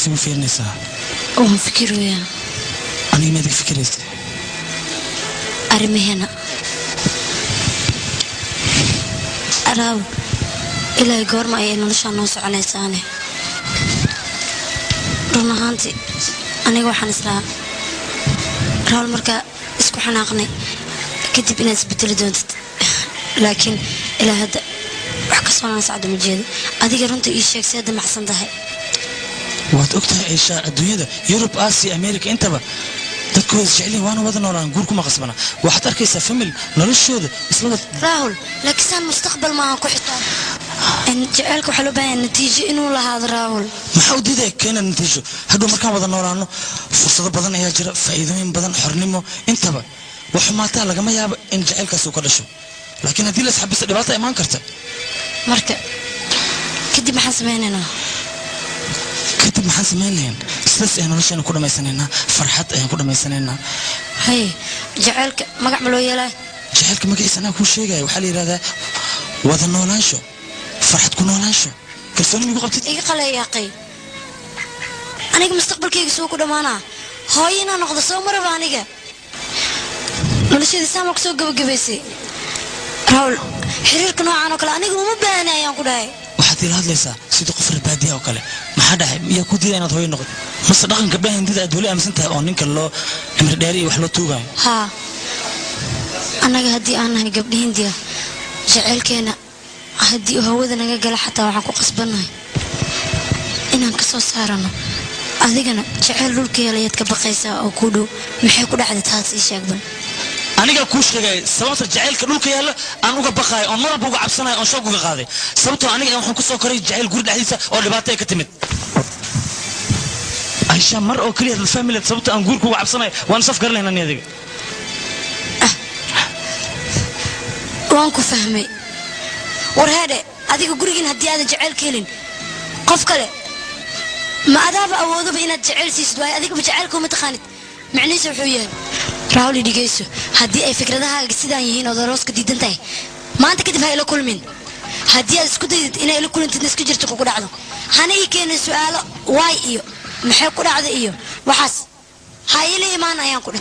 سوي في النساء فكروا يا أنا ما أدري فكرت أرمي هنا أراو إلى يقول ما أيه نلش الناس على لسانه رنا هانتي أنا جوا حنسرها راول مركا اسكو حناقني كتب ناس بتلدونت لكن إلى هذا وحكسونا سعد مجيد أديك رنت إيش سيادة محسن ده waad ogtahay Aisha adduunyada Europe Asia America intaba dadku way jecel yihiin waana wada noolaan guurku ma qasbana waxaad arkaysaa family noloshooda isla wada راهول لكن مستقبل ما ku xitaa in jecelku waxa loo baahan natiijo inuu lahaado راهول maxaa u diiday keenan natiijo hadhow markaan wada noolaano fursado badan ayaa jira faa'iidooyin badan xornimo intaba wax maata lagama yaabo in jecelkaas uu ka dhasho laakiin haddii la isxabisa dhibaato imaan karta marka kadib maxaan sameeynaa كتب محن سمينين سلس إحنا ليش نكون ميسنينا فرحت إحنا كنا ميسنينا هاي جعلك ما قعملوا يلا جعلك ما قيس أنا كل شيء جاي وحالي هذا وهذا نولانشو فرحت كون نولانشو كرسوني ميقول بتت إيه قال يا قي أنا مستقبل كي يسوق كده معنا هاي أنا ناخذ صور مرة بانيجا ولا شيء سامك سوق جبسي راول حريرك نوع أنا كلا أنا مو بأنا يا كده waxaad ila hadlaysaa sida qof reebaadiya oo kale maxaa dhahay miyaa ku diiday inaad hooyo noqoto mase dhaqan gabdhaha hindida aad weli aaminsan tahay oo ninka loo cimri dheeri iyo wax loo tuugayo haa annaga haddii aan nahay gabdha hindiya jaceylkeena haddii hawada naga gala xataa waxaan ku qasbannahay inaan ka soo saarano adigana jaceyl dhulka yaalayaad ka baqaysaa oo ku dhow maxay ku dhacday taas ii sheegban aniga ku sheegay sababta jaceylka dhulka yaala aan uga baqay oo marba uga cabsanay oo shoog uga qaaday sababtoo aniga waxaan ku soo koray jaceyl guri dhaxdiisa oo dhibaato ay ka timid Aisha mar oo kaliya la family sababta aan guurku uga cabsanay waan saf garlayna adiga waan ku fahmay war hada adiga gurigan haddii aad jaceyl keelin qof kale ma adaaba awoodaba inaad jaceyl siisid waay adiga jaceylku ma taqaanid macnihiisu wuxuu yahay راولي ديجيسو هدي أي فكرة ده جسدان يهين أو دروس كديدن تاي ما أنت كده هاي لكل من هدي أسكت إن لكل أنت نسكت جرت كوكو دعوة هني كان السؤال واي إيو محي كودا عذا إيو وحس هاي اللي ما أنا ينقول